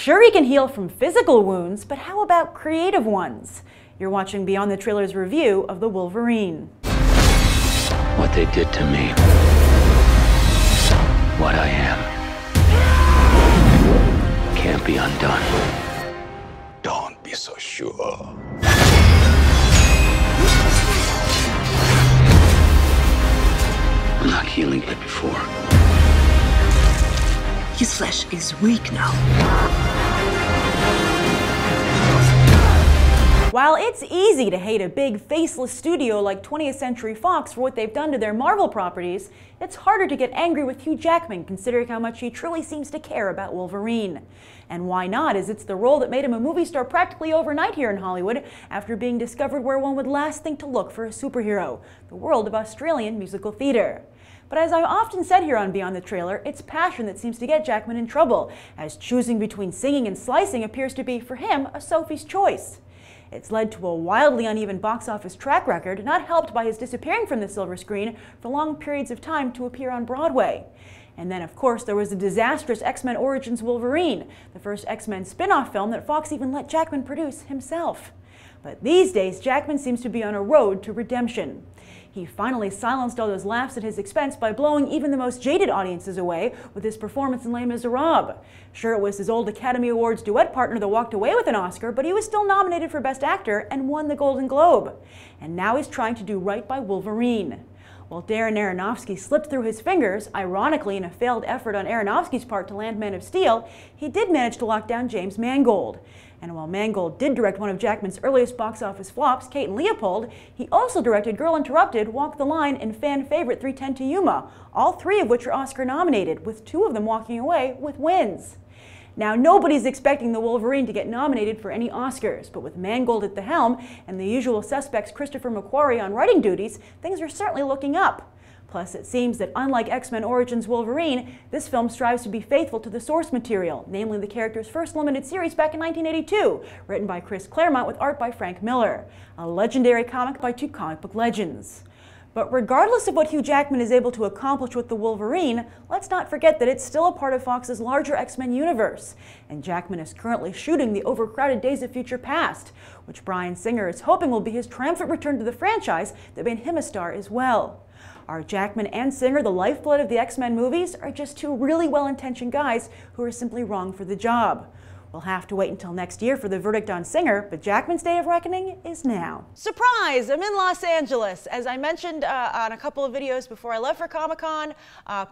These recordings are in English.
Sure, he can heal from physical wounds, but how about creative ones? You're watching Beyond the Trailer's review of the Wolverine. What they did to me, what I am, can't be undone. Don't be so sure. I'm not healing like before. His flesh is weak now. While it's easy to hate a big, faceless studio like 20th Century Fox for what they've done to their Marvel properties, it's harder to get angry with Hugh Jackman considering how much he truly seems to care about Wolverine. And why not, as it's the role that made him a movie star practically overnight here in Hollywood after being discovered where one would last think to look for a superhero, the world of Australian musical theater. But as I've often said here on Beyond the Trailer, it's passion that seems to get Jackman in trouble, as choosing between singing and slicing appears to be, for him, a Sophie's choice. It's led to a wildly uneven box office track record, not helped by his disappearing from the silver screen for long periods of time to appear on Broadway. And then, of course, there was the disastrous X-Men Origins Wolverine, the first X-Men spin-off film that Fox even let Jackman produce himself. But these days, Jackman seems to be on a road to redemption. He finally silenced all those laughs at his expense by blowing even the most jaded audiences away with his performance in Les Miserables. Sure, it was his old Academy Awards duet partner that walked away with an Oscar, but he was still nominated for Best Actor and won the Golden Globe. And now he's trying to do right by Wolverine. While Darren Aronofsky slipped through his fingers, ironically in a failed effort on Aronofsky's part to land Man of Steel, he did manage to lock down James Mangold. And while Mangold did direct one of Jackman's earliest box office flops, Kate and Leopold, he also directed Girl Interrupted, Walk the Line, and fan favorite 3:10 to Yuma, all three of which are Oscar nominated, with two of them walking away with wins. Now, nobody's expecting the Wolverine to get nominated for any Oscars, but with Mangold at the helm and the usual suspects Christopher McQuarrie on writing duties, things are certainly looking up. Plus, it seems that unlike X-Men Origins Wolverine, this film strives to be faithful to the source material, namely the character's first limited series back in 1982, written by Chris Claremont with art by Frank Miller, a legendary comic by two comic book legends. But regardless of what Hugh Jackman is able to accomplish with the Wolverine, let's not forget that it's still a part of Fox's larger X-Men universe, and Jackman is currently shooting the overcrowded Days of Future Past, which Bryan Singer is hoping will be his triumphant return to the franchise that made him a star as well. Are Jackman and Singer the lifeblood of the X-Men movies, or just two really well-intentioned guys who are simply wrong for the job? We'll have to wait until next year for the verdict on Singer, but Jackman's day of reckoning is now. Surprise! I'm in Los Angeles. As I mentioned on a couple of videos before I left for Comic-Con,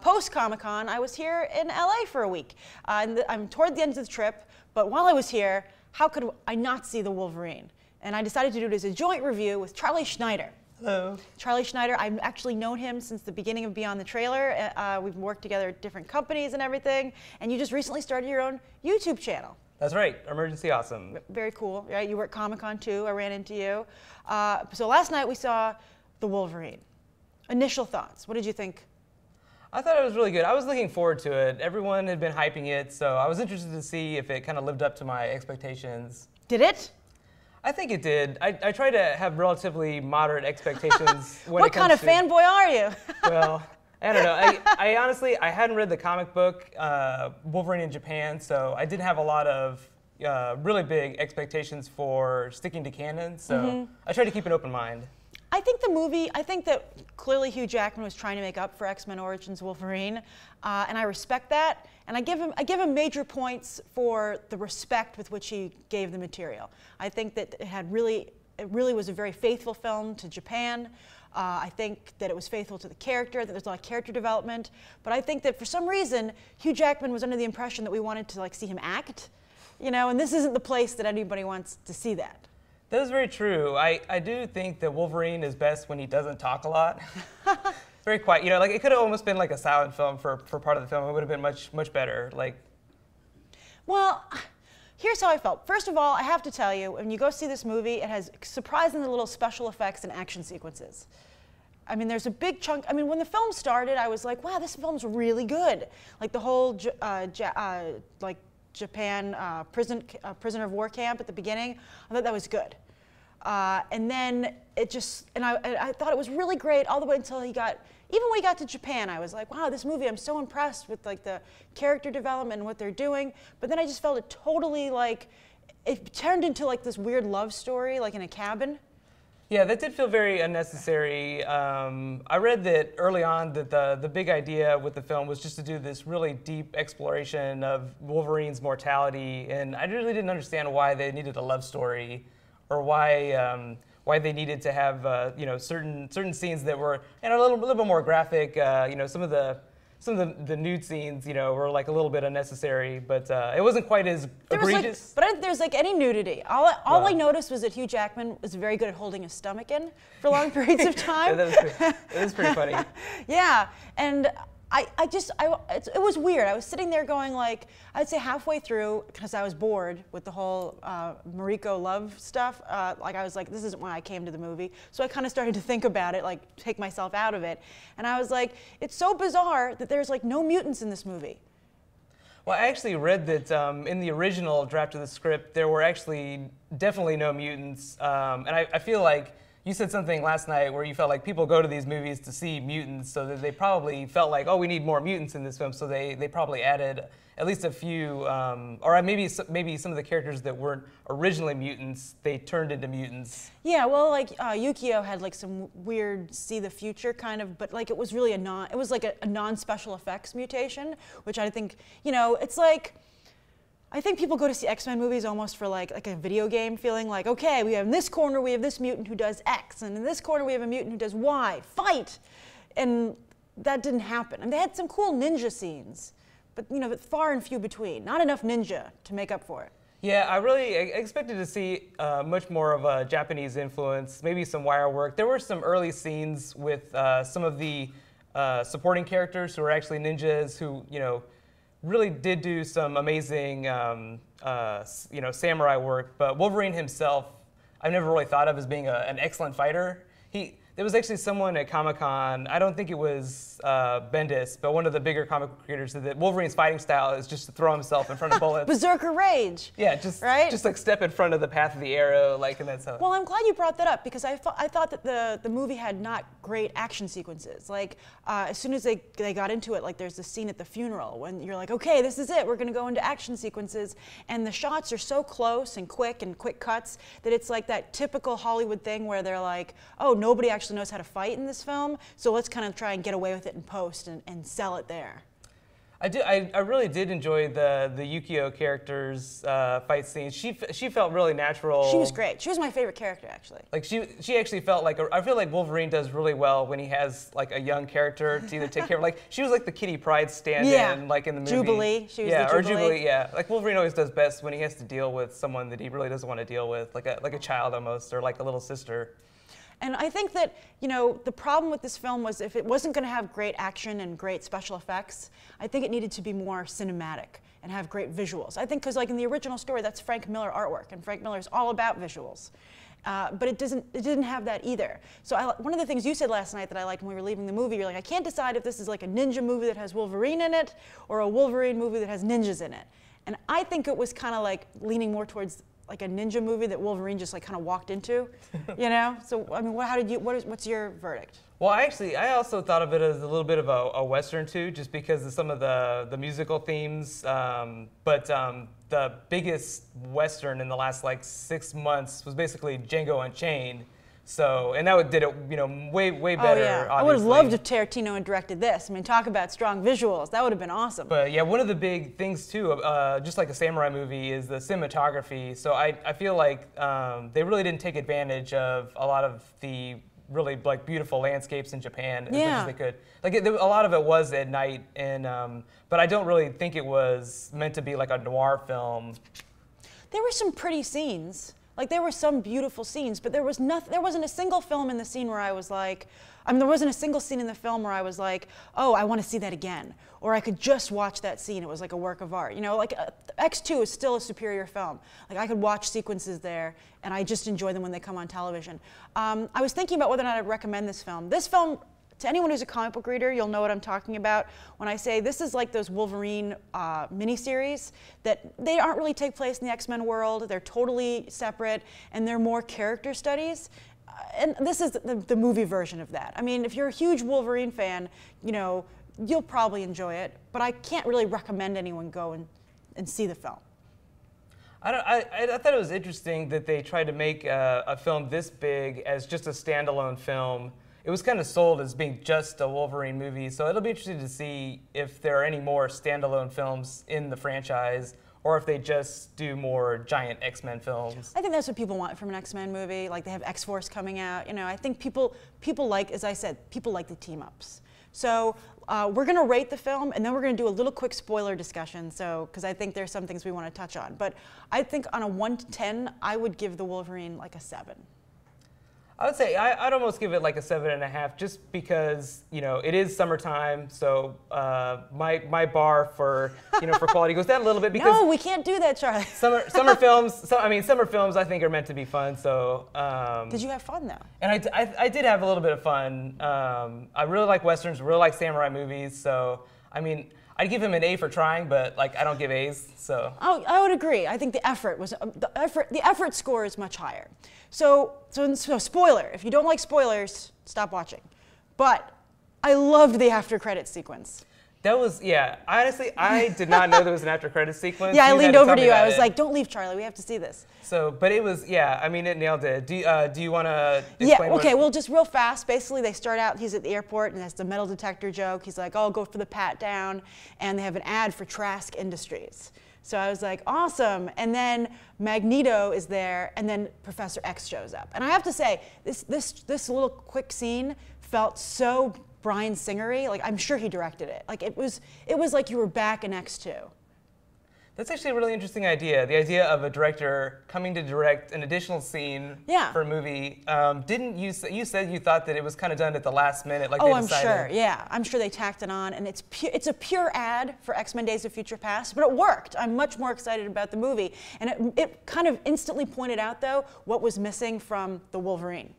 post-Comic-Con, I was here in LA for a week. I'm toward the end of the trip, but while I was here, how could I not see the Wolverine? And I decided to do it as a joint review with Charlie Schneider. Hello. Charlie Schneider, I've actually known him since the beginning of Beyond the Trailer. We've worked together at different companies and everything, and you just recently started your own YouTube channel. That's right, Emergency Awesome. Very cool, right? You were at Comic-Con too, I ran into you. So last night we saw the Wolverine. Initial thoughts, what did you think? I thought it was really good. I was looking forward to it. Everyone had been hyping it, so I was interested to see if it kind of lived up to my expectations. Did it? I think it did. I try to have relatively moderate expectations when What kind of fanboy are you? Well, I don't know. I honestly, I hadn't read the comic book, Wolverine in Japan, so I didn't have a lot of really big expectations for sticking to canon, so I tried to keep an open mind. I think that clearly Hugh Jackman was trying to make up for X-Men Origins Wolverine, and I respect that. And I give him major points for the respect with which he gave the material. I think that it really was a very faithful film to Japan. I think that it was faithful to the character, that there's a lot of character development. But I think that for some reason, Hugh Jackman was under the impression that we wanted to see him act, and this isn't the place that anybody wants to see that. That is very true. I do think that Wolverine is best when he doesn't talk a lot. Very quiet. It could have almost been like a silent film for part of the film. It would have been much better. Well, here's how I felt. First of all, I have to tell you, when you go see this movie, it has surprisingly little special effects and action sequences. I mean, there's a big chunk. I mean, when the film started, I was like, wow, this film's really good. Like the whole Japan prisoner of war camp at the beginning, I thought that was good. And then I thought it was really great all the way until he got even when we got to Japan, I was like, wow, this movie, I'm so impressed with like the character development and what they're doing. But then I just felt it totally like, it turned into like this weird love story, like in a cabin. Yeah, that did feel very unnecessary. I read that early on that the big idea with the film was just to do this really deep exploration of Wolverine's mortality, and I really didn't understand why they needed a love story, or why they needed to have you know, certain scenes that were, and a little bit more graphic. You know, some of the nude scenes, you know, were like a little bit unnecessary, but it wasn't quite as egregious. But I don't think there's like any nudity. All I noticed was that Hugh Jackman was very good at holding his stomach in for long periods of time. That was pretty funny. Yeah, and it was weird. I was sitting there going like, I'd say halfway through, because I was bored with the whole Mariko love stuff, like I was like, this isn't why I came to the movie. So I kind of started to think about it, like take myself out of it. And I was like, it's so bizarre that there's like no mutants in this movie. Well, I actually read that in the original draft of the script, there were actually definitely no mutants. And I feel like you said something last night where you felt like people go to these movies to see mutants, so that they probably felt like, oh, we need more mutants in this film, so they probably added at least a few, or maybe some of the characters that weren't originally mutants, they turned into mutants. Yeah, well, like Yukio had like some weird see the future kind of, but like it was really it was like a non-special effects mutation, which I think, you know, it's like, I think people go to see X-Men movies almost for like a video game feeling, like, okay, we have in this corner, we have this mutant who does X, and in this corner we have a mutant who does Y, fight! And that didn't happen. And they had some cool ninja scenes, but you know, far and few between. Not enough ninja to make up for it. Yeah, I really expected to see much more of a Japanese influence, maybe some wire work. There were some early scenes with some of the supporting characters who were actually ninjas who, you know, really did do some amazing, you know, samurai work. But Wolverine himself, I've never really thought of as being an excellent fighter. There was actually someone at Comic-Con, I don't think it was Bendis, but one of the bigger comic book creators said that Wolverine's fighting style is just to throw himself in front of bullets. Berserker rage. Yeah, just like step in front of the path of the arrow, like, and that's how. Well, I'm glad you brought that up, because I thought that the movie had not great action sequences. Like, as soon as they got into it, like there's this scene at the funeral when you're like, okay, this is it, we're gonna go into action sequences, and the shots are so close and quick cuts that it's like that typical Hollywood thing where they're like, oh, nobody actually knows how to fight in this film, so let's kind of try and get away with it in post and sell it there. I really did enjoy the Yukio character's fight scenes. She felt really natural. She was great. She was my favorite character, actually. Like she actually felt like I feel like Wolverine does really well when he has like a young character to either take care of. Like she was like the Kitty Pryde stand-in, like in the movie. Jubilee. She was the Jubilee. Or Jubilee. Yeah, like Wolverine always does best when he has to deal with someone that he really doesn't want to deal with, like a child almost, or like a little sister. And I think that, you know, the problem with this film was if it wasn't going to have great action and great special effects, I think it needed to be more cinematic and have great visuals. I think because like in the original story, that's Frank Miller artwork, and Frank Miller's all about visuals. But it didn't have that either. So one of the things you said last night that I liked when we were leaving the movie, you're like, I can't decide if this is like a ninja movie that has Wolverine in it or a Wolverine movie that has ninjas in it. And I think it was kind of like leaning more towards like a ninja movie that Wolverine just like kind of walked into, you know? So I mean, what's your verdict? Well, I also thought of it as a little bit of a Western too, just because of some of the musical themes. But the biggest Western in the last like 6 months was basically Django Unchained. So, and that did it, you know, way better. Oh yeah, obviously. I would have loved if Tarantino had directed this. I mean, talk about strong visuals. That would have been awesome. But yeah, one of the big things too, just like a samurai movie, is the cinematography. So I feel like they really didn't take advantage of a lot of the really like beautiful landscapes in Japan as much as they could. Like a lot of it was at night, and but I don't really think it was meant to be like a noir film. There were some pretty scenes. Like there were some beautiful scenes, but there wasn't a single film in the scene where I was like, I mean, there wasn't a single scene in the film where I was like, oh, I want to see that again. Or I could just watch that scene. It was like a work of art. You know, like X2 is still a superior film. Like I could watch sequences there, and I just enjoy them when they come on television. I was thinking about whether or not I'd recommend this film. This film, to anyone who's a comic book reader, you'll know what I'm talking about when I say this is like those Wolverine miniseries that they aren't really take place in the X-Men world. They're totally separate, and they're more character studies. and this is the movie version of that. I mean, if you're a huge Wolverine fan, you know, you'll probably enjoy it, but I can't really recommend anyone go and see the film. I thought it was interesting that they tried to make a film this big as just a standalone film. It was kind of sold as being just a Wolverine movie, so it'll be interesting to see if there are any more standalone films in the franchise, or if they just do more giant X-Men films. I think that's what people want from an X-Men movie. Like, they have X-Force coming out. You know, I think people like, as I said, people like the team-ups. So we're going to rate the film, and then we're going to do a little quick spoiler discussion, so because I think there's some things we want to touch on. But I think on a 1 to 10, I would give the Wolverine like a 7. I would say I'd almost give it like a 7.5, just because, you know, it is summertime, so my bar for, you know, for quality goes down a little bit, because no, we can't do that, Charlie. summer films. Summer films I think are meant to be fun. So did you have fun though? And I did have a little bit of fun. I really like westerns, really like samurai movies. So I mean, I'd give him an A for trying, but like I don't give A's. So I would agree. I think the effort score is much higher. So spoiler. If you don't like spoilers, stop watching. But I loved the after credits sequence. That was, yeah. Honestly, I did not know there was an after credits sequence. Yeah, I leaned over to you. I was like, "Don't leave, Charlie. We have to see this." So, but it was, yeah. I mean, it nailed it. Do you want to explain? Yeah. Okay. Well, just real fast. Basically, they start out. He's at the airport, and that's the metal detector joke. He's like, "Oh, I'll go for the pat down," and they have an ad for Trask Industries. So I was like, awesome. And then Magneto is there, and then Professor X shows up. And I have to say, this little quick scene felt so Bryan Singer-y. Like, I'm sure he directed it. Like, it was like you were back in X2. That's actually a really interesting idea. The idea of a director coming to direct an additional scene for a movie. Didn't you said you thought that it was kind of done at the last minute? Like I'm sure. Yeah, I'm sure they tacked it on, and it's a pure ad for X-Men: Days of Future Past, but it worked. I'm much more excited about the movie, and it kind of instantly pointed out though what was missing from the Wolverine.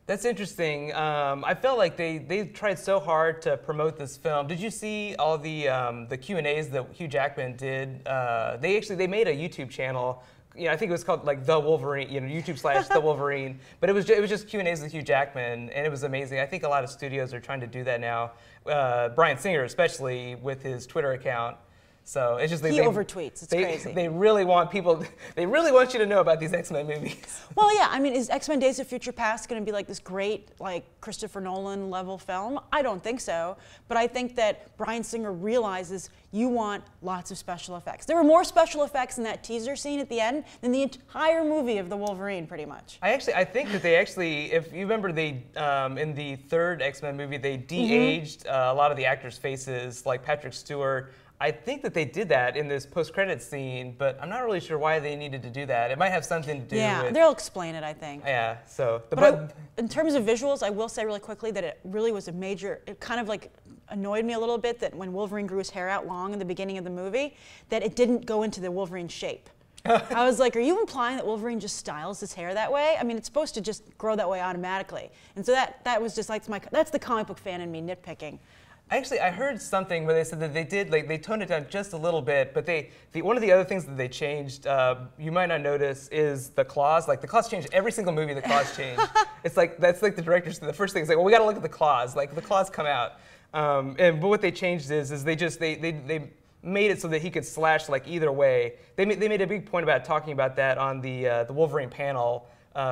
That's interesting. I felt like they tried so hard to promote this film. Did you see all the Q&As that Hugh Jackman did? They made a YouTube channel. You know, I think it was called like The Wolverine. You know, YouTube / The Wolverine. But it was just Q&As with Hugh Jackman, and it was amazing. I think a lot of studios are trying to do that now. Bryan Singer, especially with his Twitter account. So it's just he overtweets. It's crazy. They really want people. They really want you to know about these X-Men movies. Well, yeah. I mean, is X-Men: Days of Future Past going to be like this great, like Christopher Nolan level film? I don't think so. But I think that Bryan Singer realizes you want lots of special effects. There were more special effects in that teaser scene at the end than the entire movie of the Wolverine, pretty much. I think that they actually, if you remember, they in the third X-Men movie, they de-aged a lot of the actors' faces, like Patrick Stewart. I think that they did that in this post-credits scene, but I'm not really sure why they needed to do that. It might have something to do with... Yeah, they'll explain it, I think. Yeah, so... in terms of visuals, I will say really quickly that it really was a major... It kind of like annoyed me a little bit that when Wolverine grew his hair out long in the beginning of the movie, that it didn't go into the Wolverine shape. I was like, are you implying that Wolverine just styles his hair that way? I mean, it's supposed to just grow that way automatically. And so that was just like, that's the comic book fan in me nitpicking. Actually, I heard something where they said that they did, like, they toned it down just a little bit, but one of the other things that they changed, you might not notice, is the claws. Like, the claws change every single movie. The claws change. It's like that's like the director's. The first thing is like, well, we got to look at the claws. Like, the claws come out, but what they changed is they made it so that he could slash like either way. They made a big point about talking about that on the Wolverine panel.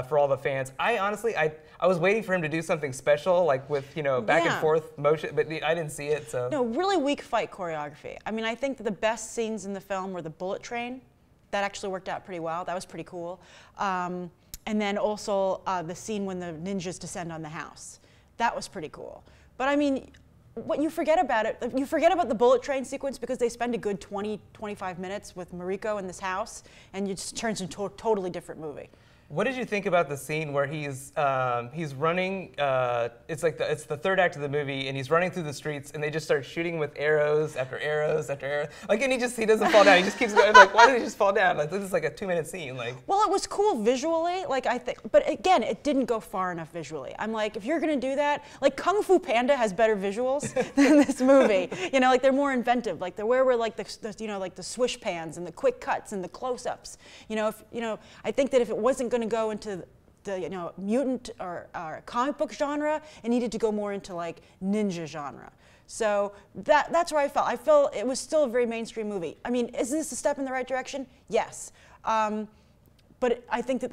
For all the fans. I honestly was waiting for him to do something special, like with, you know, back and forth motion, but I didn't see it, so. No, really weak fight choreography. I mean, I think that the best scenes in the film were the bullet train. That actually worked out pretty well. That was pretty cool. And then also the scene when the ninjas descend on the house. That was pretty cool. But I mean, what you forget about it, you forget about the bullet train sequence because they spend a good 20, 25 minutes with Mariko in this house, and it just turns into a totally different movie. What did you think about the scene where he's running? It's the third act of the movie, and he's running through the streets, and they just start shooting with arrows after arrows after arrows. Like, and he doesn't fall down. He just keeps going. Like, why did he just fall down? Like, this is like a 2-minute scene. Like, well, it was cool visually. Like, I think, but again, it didn't go far enough visually. I'm like, if you're gonna do that, like Kung Fu Panda has better visuals than this movie. You know, like they're more inventive. Like where were like the swish pans and the quick cuts and the close-ups. You know, I think that if it wasn't going to go into the mutant or comic book genre. It needed to go more into like ninja genre. So that's where I felt. I felt it was still a very mainstream movie. I mean, is this a step in the right direction? Yes. But I think that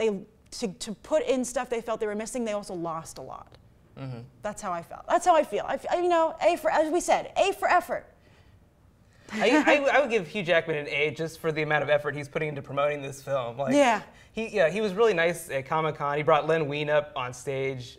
to put in stuff they felt they were missing, they also lost a lot. Mm-hmm. That's how I felt. That's how I feel. A for, as we said, A for effort. I would give Hugh Jackman an A just for the amount of effort he's putting into promoting this film. Like, yeah. He was really nice at Comic-Con. He brought Len Wein up on stage.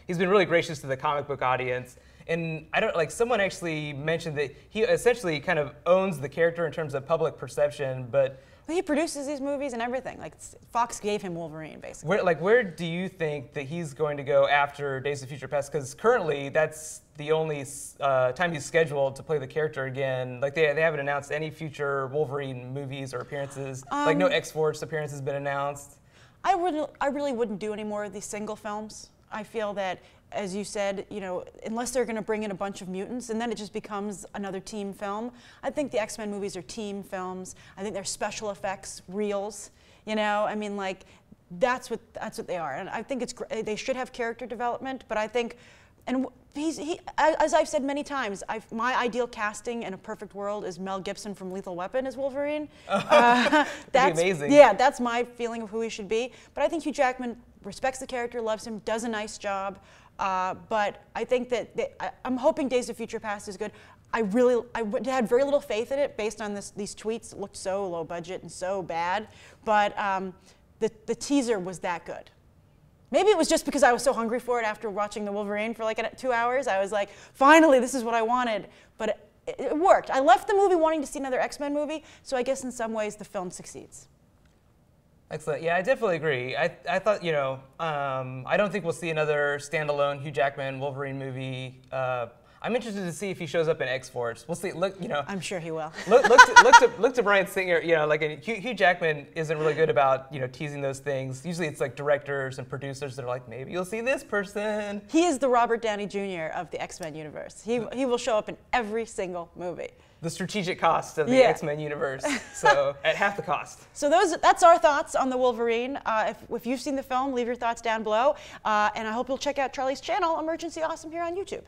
He's been really gracious to the comic book audience. And someone actually mentioned that he essentially kind of owns the character in terms of public perception, but he produces these movies and everything. Like Fox gave him Wolverine, basically. Where do you think that he's going to go after Days of Future Past? Because currently that's the only time he's scheduled to play the character again. Like they haven't announced any future Wolverine movies or appearances. Like no X-Force appearance has been announced. I really wouldn't do any more of these single films. I feel that, as you said, unless they're going to bring in a bunch of mutants, and then it just becomes another team film. I think the X-Men movies are team films. I think they're special effects reels. I mean, like that's what they are. And I think they should have character development. But I think, and as I've said many times, my ideal casting in a perfect world is Mel Gibson from Lethal Weapon as Wolverine. That'd be amazing. Yeah, that's my feeling of who he should be. But I think Hugh Jackman respects the character, loves him, does a nice job. But I think that I'm hoping Days of Future Past is good. I had very little faith in it based on these tweets that looked so low budget and so bad. But the teaser was that good. Maybe it was just because I was so hungry for it after watching The Wolverine for like 2 hours. I was like, finally, this is what I wanted. But it worked. I left the movie wanting to see another X-Men movie, so I guess in some ways the film succeeds. Excellent. Yeah, I definitely agree. I thought, I don't think we'll see another standalone Hugh Jackman Wolverine movie. I'm interested to see if he shows up in X-Force. We'll see. Look, I'm sure he will. look to Bryan Singer. Hugh Jackman isn't really good about teasing those things. Usually it's like directors and producers that are like, maybe you'll see this person. He is the Robert Downey Jr. of the X-Men universe. He will show up in every single movie. The strategic cost of the X-Men universe, so at half the cost. So that's our thoughts on the Wolverine. If you've seen the film, leave your thoughts down below. And I hope you'll check out Charlie's channel, Emergency Awesome, here on YouTube.